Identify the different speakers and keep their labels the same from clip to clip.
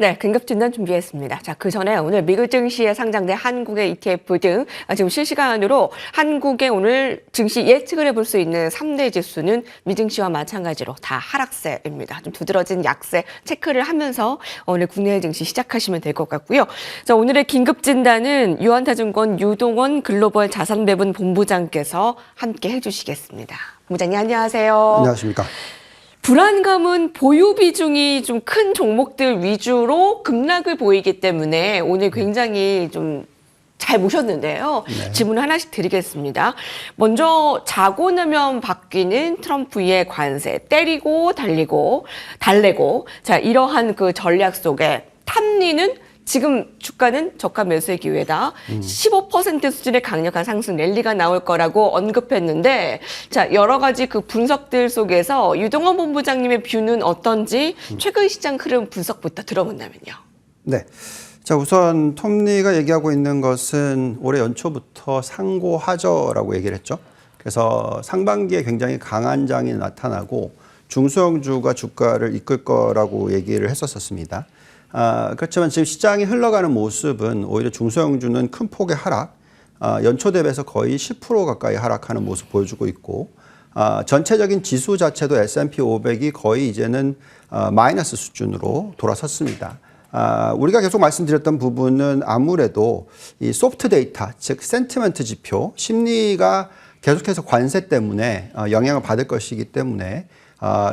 Speaker 1: 네, 긴급 진단 준비했습니다. 자, 그 전에 오늘 미국 증시에 상장된 한국의 ETF 등 지금 실시간으로 한국의 오늘 증시 예측을 해볼 수 있는 3대 지수는 미증시와 마찬가지로 다 하락세입니다. 좀 두드러진 약세 체크를 하면서 오늘 국내 증시 시작하시면 될 것 같고요. 자, 오늘의 긴급 진단은 유한타증권 유동원 글로벌 자산배분 본부장께서 함께 해주시겠습니다. 본부장님 안녕하세요.
Speaker 2: 안녕하십니까.
Speaker 1: 불안감은 보유 비중이 좀 큰 종목들 위주로 급락을 보이기 때문에 오늘 굉장히 좀 잘 모셨는데요.
Speaker 2: 네.
Speaker 1: 질문 하나씩 드리겠습니다. 먼저 자고 나면 바뀌는 트럼프의 관세, 때리고 달래고 자, 이러한 그 전략 속에 탐리는 지금 주가는 저가 매수의 기회다. 15% 수준의 강력한 상승 랠리가 나올 거라고 언급했는데, 자, 여러 가지 그 분석들 속에서 유동원 본부장님의 뷰는 어떤지 최근 시장 흐름 분석부터 들어본다면요.
Speaker 2: 네. 자, 우선 톰리가 얘기하고 있는 것은 올해 연초부터 상고하저라고 얘기를 했죠. 그래서 상반기에 굉장히 강한 장이 나타나고 중소형주가 주가를 이끌 거라고 얘기를 했었습니다. 그렇지만 지금 시장이 흘러가는 모습은 오히려 중소형주는 큰 폭의 하락, 연초 대비해서 거의 10% 가까이 하락하는 모습 보여주고 있고, 전체적인 지수 자체도 S&P 500이 거의 이제는 마이너스 수준으로 돌아섰습니다. 우리가 계속 말씀드렸던 부분은 아무래도 이 소프트 데이터, 즉 센티먼트 지표, 심리가 계속해서 관세 때문에 영향을 받을 것이기 때문에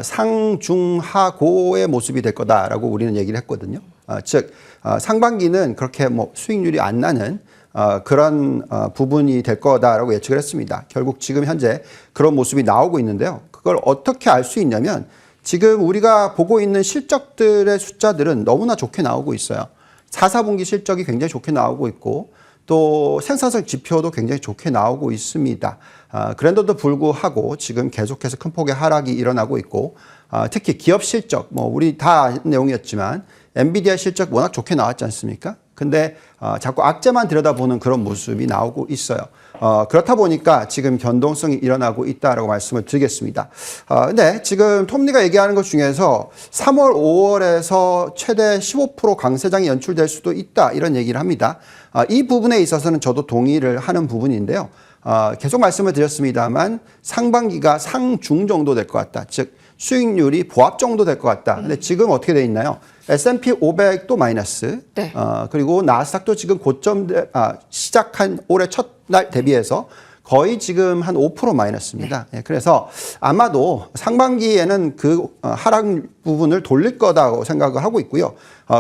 Speaker 2: 상중하고의 모습이 될 거다라고 우리는 얘기를 했거든요. 즉 상반기는 그렇게 뭐 수익률이 안 나는 그런 부분이 될 거다라고 예측을 했습니다. 결국 지금 현재 그런 모습이 나오고 있는데요. 그걸 어떻게 알 수 있냐면 지금 우리가 보고 있는 실적들의 숫자들은 너무나 좋게 나오고 있어요. 4, 4분기 실적이 굉장히 좋게 나오고 있고 또 생산성 지표도 굉장히 좋게 나오고 있습니다. 그런데도 불구하고 지금 계속해서 큰 폭의 하락이 일어나고 있고 특히 기업 실적, 뭐 우리 다 아는 내용이었지만 엔비디아 실적 워낙 좋게 나왔지 않습니까? 근데 자꾸 악재만 들여다보는 그런 모습이 나오고 있어요. 그렇다 보니까 지금 변동성이 일어나고 있다라고 말씀을 드리겠습니다. 근데 지금 톰리가 얘기하는 것 중에서 3월, 5월에서 최대 15% 강세장이 연출될 수도 있다 이런 얘기를 합니다. 이 부분에 있어서는 저도 동의를 하는 부분인데요. 계속 말씀을 드렸습니다만 상반기가 상중 정도 될 것 같다. 즉 수익률이 보합 정도 될 것 같다. 근데 지금 어떻게 돼 있나요? S&P 500도 마이너스,
Speaker 1: 네.
Speaker 2: 그리고 나스닥도 지금 고점 시작한 올해 첫날 대비해서 거의 지금 한 5% 마이너스입니다. 네. 그래서 아마도 상반기에는 그 하락 부분을 돌릴 거다고 생각을 하고 있고요.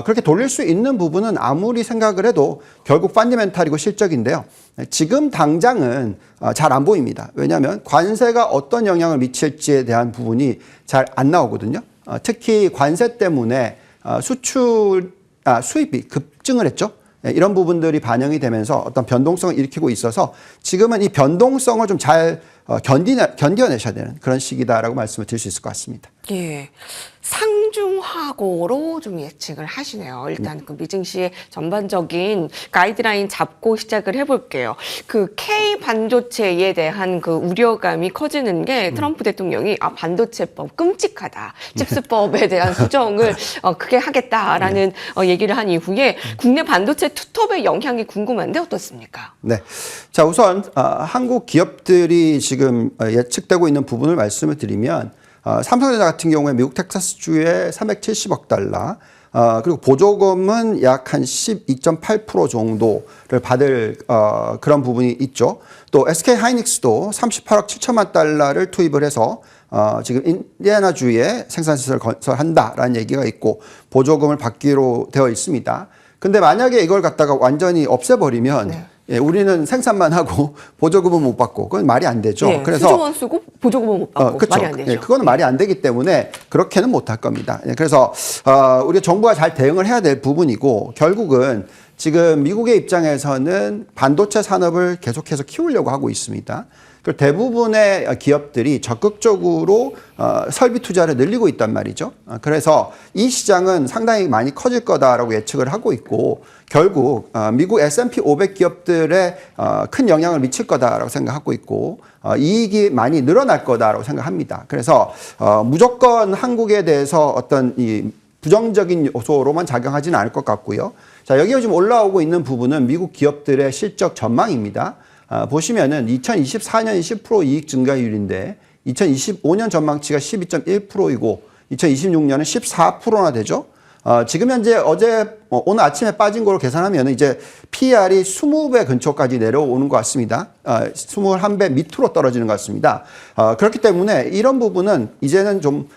Speaker 2: 그렇게 돌릴 수 있는 부분은 아무리 생각을 해도 결국 펀더멘탈이고 실적인데요. 지금 당장은 잘 안 보입니다. 왜냐하면 관세가 어떤 영향을 미칠지에 대한 부분이 잘 안 나오거든요. 특히 관세 때문에 수입이 급증을 했죠. 이런 부분들이 반영이 되면서 어떤 변동성을 일으키고 있어서 지금은 이 변동성을 좀 잘 견뎌내셔야 되는 그런 시기다라고 말씀을 드릴 수 있을 것 같습니다.
Speaker 1: 예. 상중하고로 좀 예측을 하시네요. 일단 그 미증시의 전반적인 가이드라인 잡고 시작을 해볼게요. 그 K 반도체에 대한 그 우려감이 커지는 게 트럼프 대통령이 반도체법 끔찍하다. 칩스법에 대한 수정을 크게 하겠다라는 얘기를 한 이후에 국내 반도체 투톱의 영향이 궁금한데 어떻습니까?
Speaker 2: 네. 자, 우선 한국 기업들이 지금 예측되고 있는 부분을 말씀을 드리면 삼성전자 같은 경우에 미국 텍사스주에 370억 달러, 그리고 보조금은 약 한 12.8% 정도를 받을 그런 부분이 있죠. 또 SK 하이닉스도 38억 7천만 달러를 투입을 해서 지금 인디애나주에 생산시설을 건설한다라는 얘기가 있고 보조금을 받기로 되어 있습니다. 근데 만약에 이걸 갖다가 완전히 없애버리면
Speaker 1: 네.
Speaker 2: 예, 우리는 생산만 하고 보조금은 못 받고 그건 말이 안 되죠.
Speaker 1: 네,
Speaker 2: 그래서
Speaker 1: 수조원 쓰고 보조금은 못 받고
Speaker 2: 그렇죠.
Speaker 1: 말이 안 되죠.
Speaker 2: 예, 그거는 말이 안 되기 때문에 그렇게는 못 할 겁니다. 예, 그래서 우리 정부가 잘 대응을 해야 될 부분이고 결국은 지금 미국의 입장에서는 반도체 산업을 계속해서 키우려고 하고 있습니다. 대부분의 기업들이 적극적으로 설비 투자를 늘리고 있단 말이죠. 그래서 이 시장은 상당히 많이 커질 거다라고 예측을 하고 있고 결국 미국 S&P 500 기업들에 큰 영향을 미칠 거다라고 생각하고 있고 이익이 많이 늘어날 거다라고 생각합니다. 그래서 무조건 한국에 대해서 어떤 이 부정적인 요소로만 작용하지는 않을 것 같고요. 자, 여기에 지금 올라오고 있는 부분은 미국 기업들의 실적 전망입니다. 보시면은 2024년이 10% 이익 증가율인데 2025년 전망치가 12.1%이고 2026년은 14%나 되죠. 지금 현재 오늘 아침에 빠진 걸로 계산하면 이제 PER이 20배 근처까지 내려오는 것 같습니다. 21배 밑으로 떨어지는 것 같습니다. 그렇기 때문에 이런 부분은 이제는 좀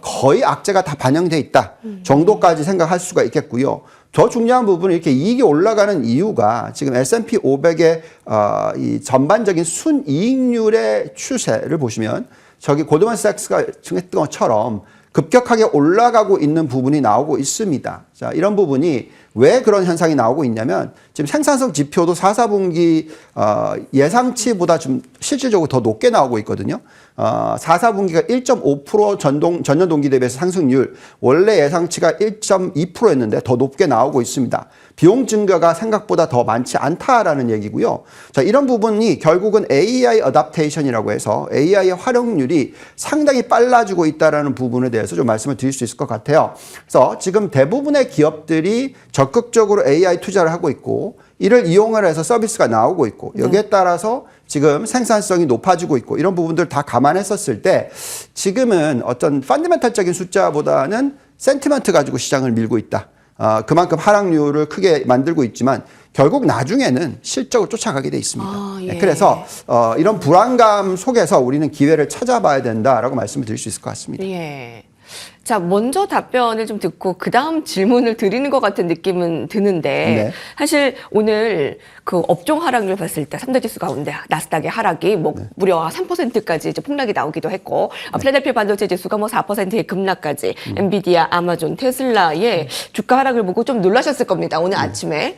Speaker 2: 거의 악재가 다 반영돼 있다 정도까지 생각할 수가 있겠고요. 더 중요한 부분은 이렇게 이익이 올라가는 이유가 지금 S&P 500의 이 전반적인 순이익률의 추세를 보시면 저기 고드먼삭스가 증했던 것처럼 급격하게 올라가고 있는 부분이 나오고 있습니다. 자, 이런 부분이 왜 그런 현상이 나오고 있냐면 지금 생산성 지표도 4, 4분기 예상치보다 좀 실질적으로 더 높게 나오고 있거든요. 4, 4분기가 1.5% 전년 동기 대비해서 상승률, 원래 예상치가 1.2%였는데 더 높게 나오고 있습니다. 비용 증가가 생각보다 더 많지 않다라는 얘기고요. 자, 이런 부분이 결국은 AI 어답테이션이라고 해서 AI의 활용률이 상당히 빨라지고 있다라는 부분에 대해서 좀 말씀을 드릴 수 있을 것 같아요. 그래서 지금 대부분의 기업들이 적극적으로 AI 투자를 하고 있고 이를 이용을 해서 서비스가 나오고 있고 여기에 따라서 지금 생산성이 높아지고 있고 이런 부분들 다 감안했었을 때 지금은 어떤 펀더멘탈적인 숫자보다는 센티먼트 가지고 시장을 밀고 있다. 그만큼 하락률을 크게 만들고 있지만 결국 나중에는 실적을 쫓아가게 돼 있습니다.
Speaker 1: 예.
Speaker 2: 그래서 이런 불안감 속에서 우리는 기회를 찾아봐야 된다라고 말씀을 드릴 수 있을 것 같습니다.
Speaker 1: 예. 자, 먼저 답변을 좀 듣고 그 다음 질문을 드리는 것 같은 느낌은 드는데
Speaker 2: 네.
Speaker 1: 사실 오늘 그 업종 하락률 봤을 때 3대 지수 가운데 나스닥의 하락이 뭐 무려 3%까지 이제 폭락이 나오기도 했고 필라델피아 반도체 지수가 뭐 4%의 급락까지 엔비디아, 아마존, 테슬라의 주가 하락을 보고 좀 놀라셨을 겁니다. 오늘 아침에.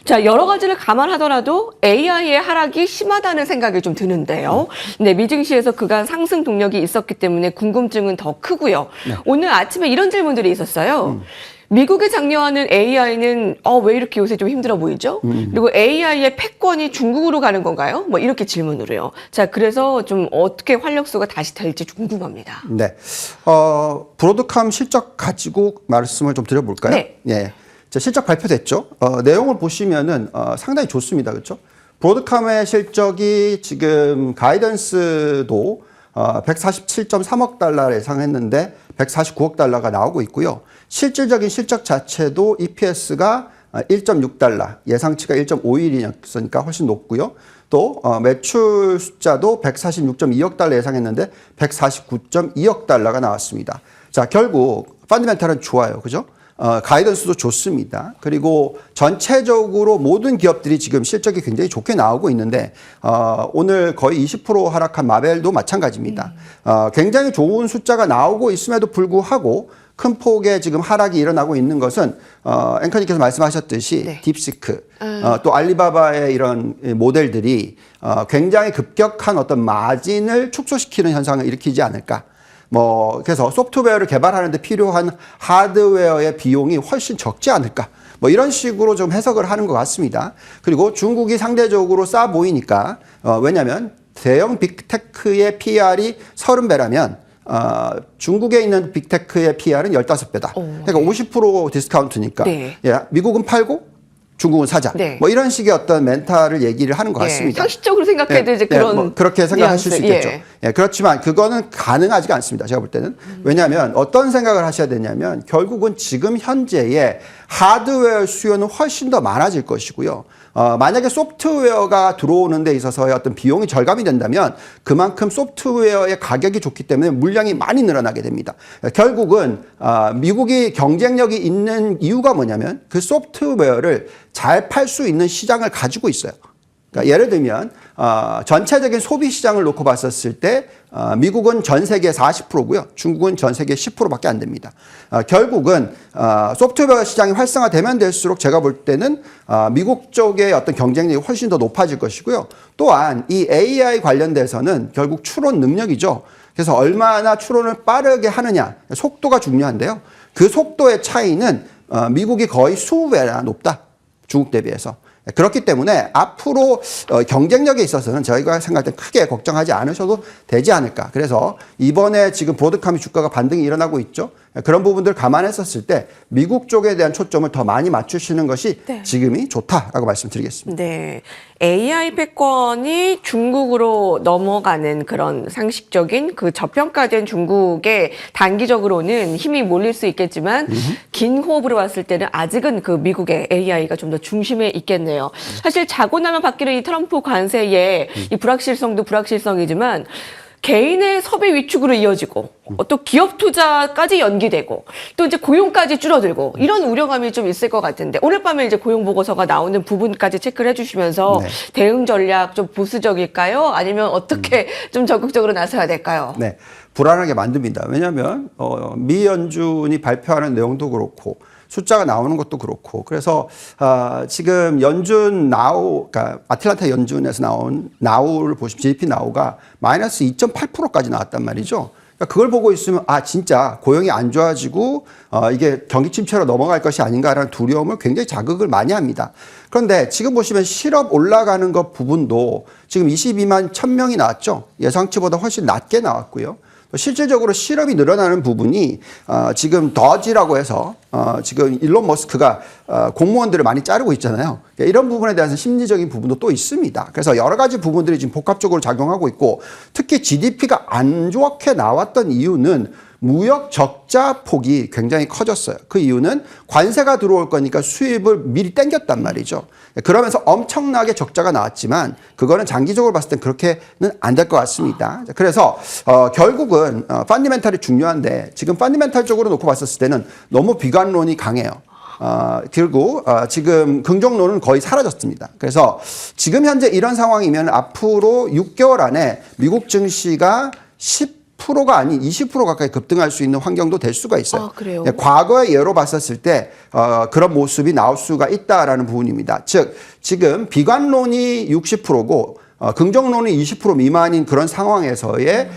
Speaker 1: 자, 여러 가지를 감안하더라도 AI의 하락이 심하다는 생각이 좀 드는데요. 네, 미증시에서 그간 상승 동력이 있었기 때문에 궁금증은 더 크고요. 오늘 아침에 이런 질문들이 있었어요. 미국이 장려하는 AI는 왜 이렇게 요새 좀 힘들어 보이죠? 그리고 AI의 패권이 중국으로 가는 건가요? 뭐 이렇게 질문으로요. 자, 그래서 좀 어떻게 활력소가 다시 될지 궁금합니다.
Speaker 2: 네. 브로드컴 실적 가지고 말씀을 좀 드려볼까요?
Speaker 1: 네.
Speaker 2: 예. 자, 실적 발표됐죠? 내용을 보시면은 상당히 좋습니다. 그렇죠? 브로드컴의 실적이 지금 가이던스도 147.3억 달러를 예상했는데 149억 달러가 나오고 있고요. 실질적인 실적 자체도 EPS가 1.6달러, 예상치가 1.51이었으니까 훨씬 높고요. 또 매출 숫자도 146.2억 달러 예상했는데 149.2억 달러가 나왔습니다. 자, 결국 펀더멘탈은 좋아요. 그죠? 가이던스도 좋습니다. 그리고 전체적으로 모든 기업들이 지금 실적이 굉장히 좋게 나오고 있는데 오늘 거의 20% 하락한 마벨도 마찬가지입니다. 굉장히 좋은 숫자가 나오고 있음에도 불구하고 큰 폭의 지금 하락이 일어나고 있는 것은 앵커님께서 말씀하셨듯이
Speaker 1: 네.
Speaker 2: 딥시크 또 알리바바의 이런 모델들이 굉장히 급격한 어떤 마진을 축소시키는 현상을 일으키지 않을까. 그래서 소프트웨어를 개발하는데 필요한 하드웨어의 비용이 훨씬 적지 않을까. 이런 식으로 좀 해석을 하는 것 같습니다. 그리고 중국이 상대적으로 싸 보이니까, 왜냐면 대형 빅테크의 PR이 30배라면, 중국에 있는 빅테크의 PR은 15배다. 그러니까 50% 디스카운트니까.
Speaker 1: 네.
Speaker 2: 예, 미국은 팔고 중국은 사자.
Speaker 1: 네.
Speaker 2: 이런 식의 어떤 멘탈을 얘기를 하는 것 같습니다.
Speaker 1: 상식적으로 생각해도 이제 그런
Speaker 2: 그렇게 생각하실 수 있겠죠.
Speaker 1: 예.
Speaker 2: 그렇지만 그거는 가능하지가 않습니다. 제가 볼 때는. 왜냐하면 어떤 생각을 하셔야 되냐면 결국은 지금 현재의 하드웨어 수요는 훨씬 더 많아질 것이고요. 만약에 소프트웨어가 들어오는 데 있어서의 어떤 비용이 절감이 된다면 그만큼 소프트웨어의 가격이 좋기 때문에 물량이 많이 늘어나게 됩니다. 결국은 미국이 경쟁력이 있는 이유가 뭐냐면 그 소프트웨어를 잘 팔 수 있는 시장을 가지고 있어요. 그러니까 예를 들면 전체적인 소비 시장을 놓고 봤었을 때 미국은 전 세계 40%고요. 중국은 전 세계 10%밖에 안 됩니다. 결국은 소프트웨어 시장이 활성화되면 될수록 제가 볼 때는 미국 쪽의 어떤 경쟁력이 훨씬 더 높아질 것이고요. 또한 이 AI 관련돼서는 결국 추론 능력이죠. 그래서 얼마나 추론을 빠르게 하느냐, 속도가 중요한데요. 그 속도의 차이는 미국이 거의 20배나 높다. 중국 대비해서. 그렇기 때문에 앞으로 경쟁력에 있어서는 저희가 생각할 때 크게 걱정하지 않으셔도 되지 않을까. 그래서 이번에 지금 브로드컴이 주가가 반등이 일어나고 있죠. 그런 부분들을 감안했었을 때 미국 쪽에 대한 초점을 더 많이 맞추시는 것이
Speaker 1: 네.
Speaker 2: 지금이 좋다라고 말씀드리겠습니다.
Speaker 1: 네. AI 패권이 중국으로 넘어가는 그런 상식적인 그 저평가된 중국에 단기적으로는 힘이 몰릴 수 있겠지만 긴 호흡으로 봤을 때는 아직은 그 미국의 AI가 좀 더 중심에 있겠네요. 사실 자고 나면 바뀌는 이 트럼프 관세의 이 불확실성도 불확실성이지만 개인의 소비 위축으로 이어지고 또 기업 투자까지 연기되고 또 이제 고용까지 줄어들고 이런 우려감이 좀 있을 것 같은데 오늘 밤에 이제 고용 보고서가 나오는 부분까지 체크를 해주시면서
Speaker 2: 네.
Speaker 1: 대응 전략 좀 보수적일까요? 아니면 어떻게 좀 적극적으로 나서야 될까요?
Speaker 2: 네, 불안하게 만듭니다. 왜냐하면 미 연준이 발표하는 내용도 그렇고 숫자가 나오는 것도 그렇고 그래서 지금 연준 나우, 그러니까 아틀란타 연준에서 나온 나우를 보시면 GDP 나우가 마이너스 2.8%까지 나왔단 말이죠. 그러니까 그걸 보고 있으면 진짜 고용이 안 좋아지고 이게 경기 침체로 넘어갈 것이 아닌가라는 두려움을 굉장히 자극을 많이 합니다. 그런데 지금 보시면 실업 올라가는 것 부분도 지금 22만 1,000명이 나왔죠. 예상치보다 훨씬 낮게 나왔고요. 실질적으로 실업이 늘어나는 부분이 지금 더지라고 해서 지금 일론 머스크가 공무원들을 많이 자르고 있잖아요. 이런 부분에 대해서 심리적인 부분도 또 있습니다. 그래서 여러 가지 부분들이 지금 복합적으로 작용하고 있고 특히 GDP가 안 좋게 나왔던 이유는 무역 적자 폭이 굉장히 커졌어요. 그 이유는 관세가 들어올 거니까 수입을 미리 땡겼단 말이죠. 그러면서 엄청나게 적자가 나왔지만 그거는 장기적으로 봤을 땐 그렇게는 안 될 것 같습니다. 그래서 결국은 펀더멘탈이 중요한데 지금 펀더멘탈적으로 놓고 봤었을 때는 너무 비관론이 강해요. 그리고 지금 긍정론은 거의 사라졌습니다. 그래서 지금 현재 이런 상황이면 앞으로 6개월 안에 미국 증시가 10%가 아닌 20% 가까이 급등할 수 있는 환경도 될 수가 있어요.
Speaker 1: 그래요?
Speaker 2: 과거의 예로 봤었을 때 그런 모습이 나올 수가 있다라는 부분입니다. 즉 지금 비관론이 60%고 긍정론이 20% 미만인 그런 상황에서의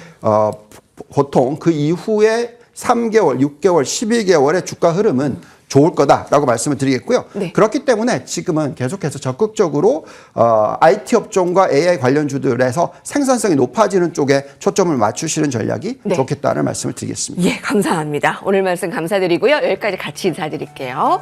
Speaker 2: 보통 그 이후에 3개월, 6개월, 12개월의 주가 흐름은 좋을 거다라고 말씀을 드리겠고요.
Speaker 1: 네.
Speaker 2: 그렇기 때문에 지금은 계속해서 적극적으로 IT 업종과 AI 관련주들에서 생산성이 높아지는 쪽에 초점을 맞추시는 전략이
Speaker 1: 네.
Speaker 2: 좋겠다는 말씀을 드리겠습니다.
Speaker 1: 예, 감사합니다. 오늘 말씀 감사드리고요. 여기까지 같이 인사드릴게요.